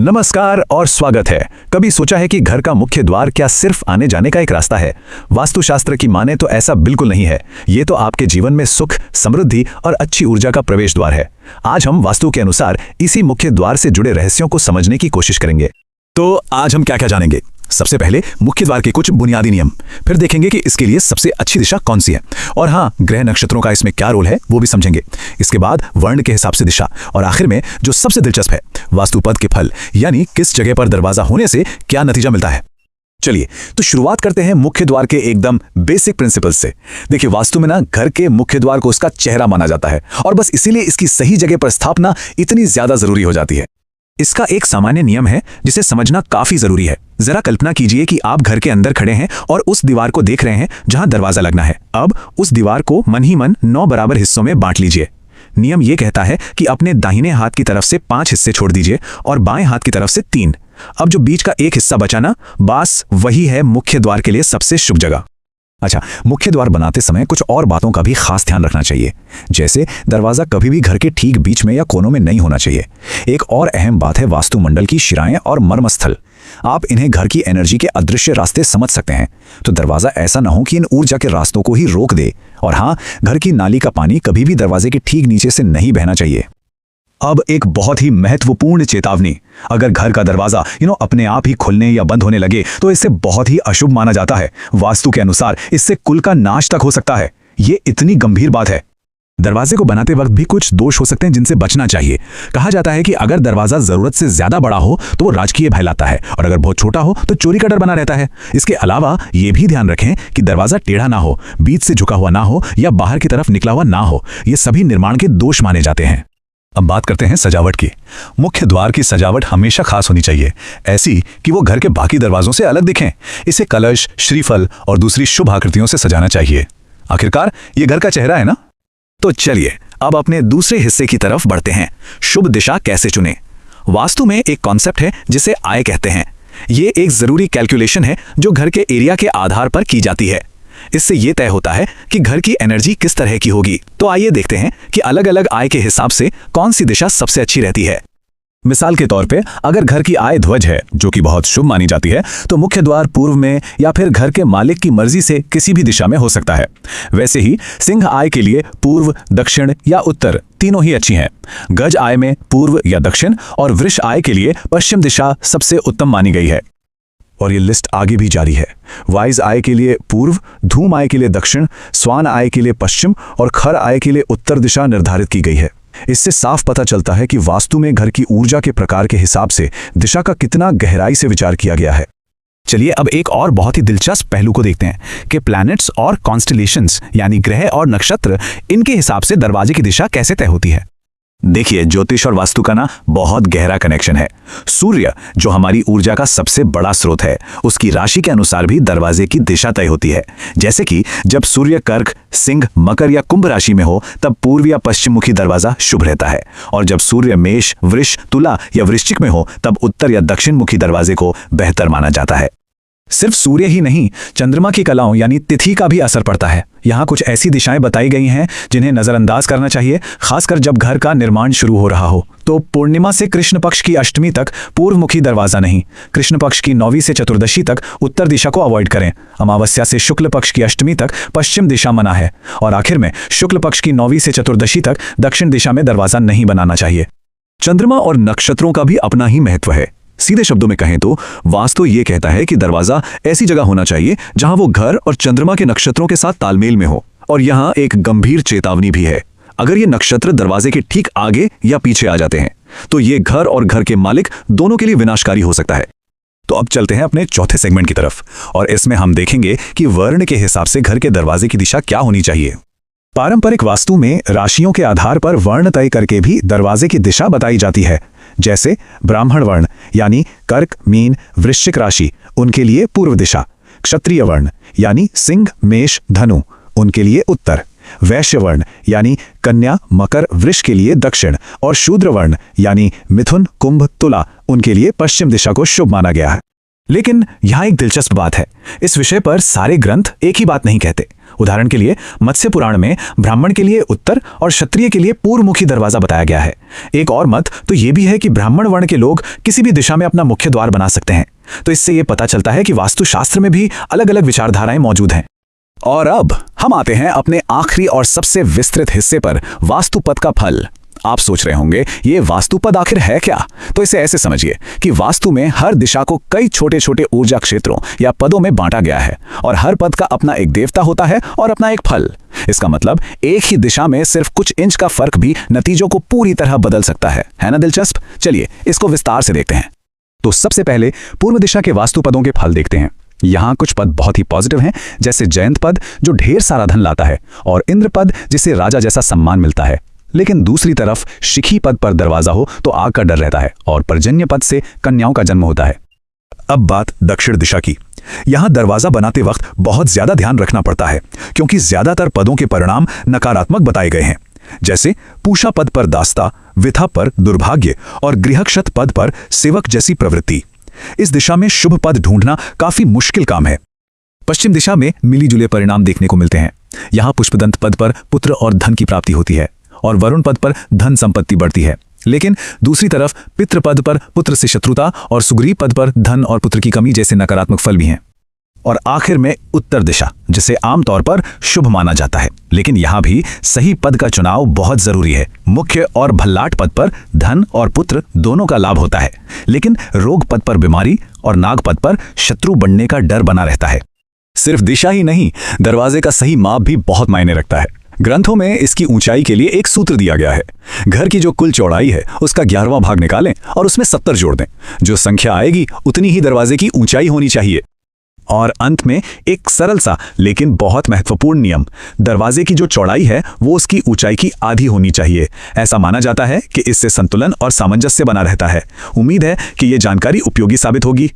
नमस्कार और स्वागत है। कभी सोचा है कि घर का मुख्य द्वार क्या सिर्फ आने जाने का एक रास्ता है? वास्तुशास्त्र की माने तो ऐसा बिल्कुल नहीं है। ये तो आपके जीवन में सुख, समृद्धि और अच्छी ऊर्जा का प्रवेश द्वार है। आज हम वास्तु के अनुसार इसी मुख्य द्वार से जुड़े रहस्यों को समझने की कोशिश करेंगे। तो आज हम क्या क्या जानेंगे? सबसे पहले मुख्य द्वार के कुछ बुनियादी नियम, फिर देखेंगे कि इसके लिए सबसे अच्छी दिशा कौन सी है, और हाँ, ग्रह नक्षत्रों का इसमें क्या रोल है वो भी समझेंगे। इसके बाद वर्ण के हिसाब से दिशा, और आखिर में जो सबसे दिलचस्प है, वास्तुपद के फल, यानी किस जगह पर दरवाजा होने से क्या नतीजा मिलता है। चलिए तो शुरुआत करते हैं मुख्य द्वार के एकदम बेसिक प्रिंसिपल्स से। देखिए, वास्तु में ना घर के मुख्य द्वार को उसका चेहरा माना जाता है, और बस इसीलिए इसकी सही जगह पर स्थापना इतनी ज्यादा जरूरी हो जाती है। इसका एक सामान्य नियम है जिसे समझना काफी जरूरी है। जरा कल्पना कीजिए कि आप घर के अंदर खड़े हैं और उस दीवार को देख रहे हैं जहां दरवाजा लगना है। अब उस दीवार को मन ही मन 9 बराबर हिस्सों में बांट लीजिए। नियम यह कहता है कि अपने दाहिने हाथ की तरफ से 5 हिस्से छोड़ दीजिए और बाएं हाथ की तरफ से 3। अब जो बीच का एक हिस्सा बचा ना, बस वही है मुख्य द्वार के लिए सबसे शुभ जगह। अच्छा, मुख्य द्वार बनाते समय कुछ और बातों का भी खास ध्यान रखना चाहिए। जैसे दरवाजा कभी भी घर के ठीक बीच में या कोनों में नहीं होना चाहिए। एक और अहम बात है वास्तुमंडल की शिराएं और मर्मस्थल। आप इन्हें घर की एनर्जी के अदृश्य रास्ते समझ सकते हैं, तो दरवाजा ऐसा ना हो कि इन ऊर्जा के रास्तों को ही रोक दे। और हाँ, घर की नाली का पानी कभी भी दरवाजे के ठीक नीचे से नहीं बहना चाहिए। अब एक बहुत ही महत्वपूर्ण चेतावनी, अगर घर का दरवाजा अपने आप ही खुलने या बंद होने लगे तो इससे बहुत ही अशुभ माना जाता है। वास्तु के अनुसार इससे कुल का नाश तक हो सकता है। ये इतनी गंभीर बात है। दरवाजे को बनाते वक्त भी कुछ दोष हो सकते हैं जिनसे बचना चाहिए। कहा जाता है कि अगर दरवाजा जरूरत से ज्यादा बड़ा हो तो वो राजकीय भय लाता है, और अगर बहुत छोटा हो तो चोरी का डर बना रहता है। इसके अलावा ये भी ध्यान रखें कि दरवाजा टेढ़ा ना हो, बीच से झुका हुआ ना हो या बाहर की तरफ निकला हुआ ना हो। ये सभी निर्माण के दोष माने जाते हैं। अब बात करते हैं सजावट की। मुख्य द्वार की सजावट हमेशा खास होनी चाहिए, ऐसी कि वो घर के बाकी दरवाजों से अलग दिखें। इसे कलश, श्रीफल और दूसरी शुभ आकृतियों से सजाना चाहिए। आखिरकार ये घर का चेहरा है ना। तो चलिए अब अपने दूसरे हिस्से की तरफ बढ़ते हैं। शुभ दिशा कैसे चुनें? वास्तु में एक कॉन्सेप्ट है जिसे आय कहते हैं। ये एक जरूरी कैलकुलेशन है जो घर के एरिया के आधार पर की जाती है। इससे यह तय होता है कि घर की एनर्जी किस तरह की होगी। तो आइए देखते हैं कि अलग अलग आय के हिसाब से कौन सी दिशा सबसे अच्छी रहती है। मिसाल के तौर पे, अगर घर की आय ध्वज है, जो कि बहुत शुभ मानी जाती है, तो मुख्य द्वार पूर्व में या फिर घर के मालिक की मर्जी से किसी भी दिशा में हो सकता है। वैसे ही सिंह आय के लिए पूर्व, दक्षिण या उत्तर तीनों ही अच्छी हैं। गज आय में पूर्व या दक्षिण, और वृष आय के लिए पश्चिम दिशा सबसे उत्तम मानी गई है। और ये लिस्ट आगे भी जारी है। वाइज आय के लिए पूर्व, धूम आय के लिए दक्षिण, स्वान आय के लिए पश्चिम और खर आय के लिए उत्तर दिशा निर्धारित की गई है। इससे साफ पता चलता है कि वास्तु में घर की ऊर्जा के प्रकार के हिसाब से दिशा का कितना गहराई से विचार किया गया है। चलिए अब एक और बहुत ही दिलचस्प पहलू को देखते हैं कि प्लैनेट्स और कॉन्स्टेलेशंस यानी ग्रह और नक्षत्र, इनके हिसाब से दरवाजे की दिशा कैसे तय होती है। देखिए, ज्योतिष और वास्तु का ना बहुत गहरा कनेक्शन है। सूर्य, जो हमारी ऊर्जा का सबसे बड़ा स्रोत है, उसकी राशि के अनुसार भी दरवाजे की दिशा तय होती है। जैसे कि जब सूर्य कर्क, सिंह, मकर या कुंभ राशि में हो तब पूर्व या पश्चिम मुखी दरवाजा शुभ रहता है, और जब सूर्य मेष, वृष, तुला या वृश्चिक में हो तब उत्तर या दक्षिण मुखी दरवाजे को बेहतर माना जाता है। सिर्फ सूर्य ही नहीं, चंद्रमा की कलाओं यानी तिथि का भी असर पड़ता है। यहाँ कुछ ऐसी दिशाएं बताई गई हैं जिन्हें नजरअंदाज करना चाहिए, खासकर जब घर का निर्माण शुरू हो रहा हो। तो पूर्णिमा से कृष्ण पक्ष की अष्टमी तक पूर्वमुखी दरवाजा नहीं, कृष्ण पक्ष की 9वीं से चतुर्दशी तक उत्तर दिशा को अवॉइड करें। अमावस्या से शुक्ल पक्ष की अष्टमी तक पश्चिम दिशा मना है, और आखिर में शुक्ल पक्ष की 9वीं से चतुर्दशी तक दक्षिण दिशा में दरवाजा नहीं बनाना चाहिए। चंद्रमा और नक्षत्रों का भी अपना ही महत्व है। सीधे शब्दों में कहें तो वास्तु ये कहता है कि दरवाजा ऐसी जगह होना चाहिए जहां वो घर और चंद्रमा के नक्षत्रों के साथ तालमेल में हो। और यहां एक गंभीर चेतावनी भी है। अगर ये नक्षत्र दरवाजे के ठीक आगे या पीछे आ जाते हैं तो ये घर और घर के मालिक दोनों के लिए विनाशकारी हो सकता है। तो अब चलते हैं अपने चौथे सेगमेंट की तरफ, और इसमें हम देखेंगे कि वर्ण के हिसाब से घर के दरवाजे की दिशा क्या होनी चाहिए। पारंपरिक वास्तु में राशियों के आधार पर वर्ण तय करके भी दरवाजे की दिशा बताई जाती है। जैसे ब्राह्मण वर्ण यानी कर्क, मीन, वृश्चिक राशि, उनके लिए पूर्व दिशा। क्षत्रिय वर्ण यानी सिंह, मेष, धनु, उनके लिए उत्तर। वैश्य वर्ण यानी कन्या, मकर, वृष के लिए दक्षिण, और शूद्र वर्ण यानी मिथुन, कुंभ, तुला, उनके लिए पश्चिम दिशा को शुभ माना गया है। लेकिन यहाँ एक दिलचस्प बात है, इस विषय पर सारे ग्रंथ एक ही बात नहीं कहते। उदाहरण के लिए मत्स्य पुराण में ब्राह्मण के लिए उत्तर और क्षत्रिय के लिए पूर्वमुखी दरवाजा बताया गया है। एक और मत तो ये भी है कि ब्राह्मण वर्ण के लोग किसी भी दिशा में अपना मुख्य द्वार बना सकते हैं। तो इससे ये पता चलता है कि वास्तुशास्त्र में भी अलग अलग विचारधाराएं मौजूद हैं। और अब हम आते हैं अपने आखिरी और सबसे विस्तृत हिस्से पर, वास्तुपद का फल। आप सोच रहे होंगे ये वास्तुपद आखिर है क्या? तो इसे ऐसे समझिए कि वास्तु में हर दिशा को कई छोटे छोटे ऊर्जा क्षेत्रों या पदों में बांटा गया है और हर पद का अपना एक देवता होता है और अपना एक फल। इसका मतलब एक ही दिशा में सिर्फ कुछ इंच का फर्क भी नतीजों को पूरी तरह बदल सकता है ना दिलचस्प? चलिए इसको विस्तार से देखते हैं। तो सबसे पहले पूर्व दिशा के वास्तु पदों के फल देखते हैं। यहाँ कुछ पद बहुत ही पॉजिटिव हैं, जैसे जयंत पद जो ढेर सारा धन लाता है और इंद्र पद जिसे राजा जैसा सम्मान मिलता है। लेकिन दूसरी तरफ शिखी पद पर दरवाजा हो तो आग का डर रहता है और पर्जन्य पद से कन्याओं का जन्म होता है। अब बात दक्षिण दिशा की। यहाँ दरवाजा बनाते वक्त बहुत ज्यादा ध्यान रखना पड़ता है क्योंकि ज्यादातर पदों के परिणाम नकारात्मक बताए गए हैं, जैसे पूषा पद पर दास्ता, विथा पर दुर्भाग्य और गृहक्षत पद पर सेवक जैसी प्रवृत्ति। इस दिशा में शुभ पद ढूंढना काफी मुश्किल काम है। पश्चिम दिशा में मिलीजुले परिणाम देखने को मिलते हैं। यहाँ पुष्पदंत पद पर पुत्र और धन की प्राप्ति होती है और वरुण पद पर धन संपत्ति बढ़ती है। लेकिन दूसरी तरफ पितृ पद पर पुत्र से शत्रुता और सुग्रीव पद पर धन और पुत्र की कमी जैसे नकारात्मक फल भी हैं। और आखिर में उत्तर दिशा, जिसे आमतौर पर शुभ माना जाता है, लेकिन यहाँ भी सही पद का चुनाव बहुत जरूरी है। मुख्य और भल्लाट पद पर धन और पुत्र दोनों का लाभ होता है, लेकिन रोग पद पर बीमारी और नाग पद पर शत्रु बनने का डर बना रहता है। सिर्फ दिशा ही नहीं, दरवाजे का सही माप भी बहुत मायने रखता है। ग्रंथों में इसकी ऊंचाई के लिए एक सूत्र दिया गया है। घर की जो कुल चौड़ाई है उसका 11वां भाग निकालें और उसमें 70 जोड़ दें। जो संख्या आएगी उतनी ही दरवाजे की ऊंचाई होनी चाहिए। और अंत में एक सरल सा लेकिन बहुत महत्वपूर्ण नियम, दरवाजे की जो चौड़ाई है वो उसकी ऊंचाई की आधी होनी चाहिए। ऐसा माना जाता है कि इससे संतुलन और सामंजस्य बना रहता है। उम्मीद है कि ये जानकारी उपयोगी साबित होगी।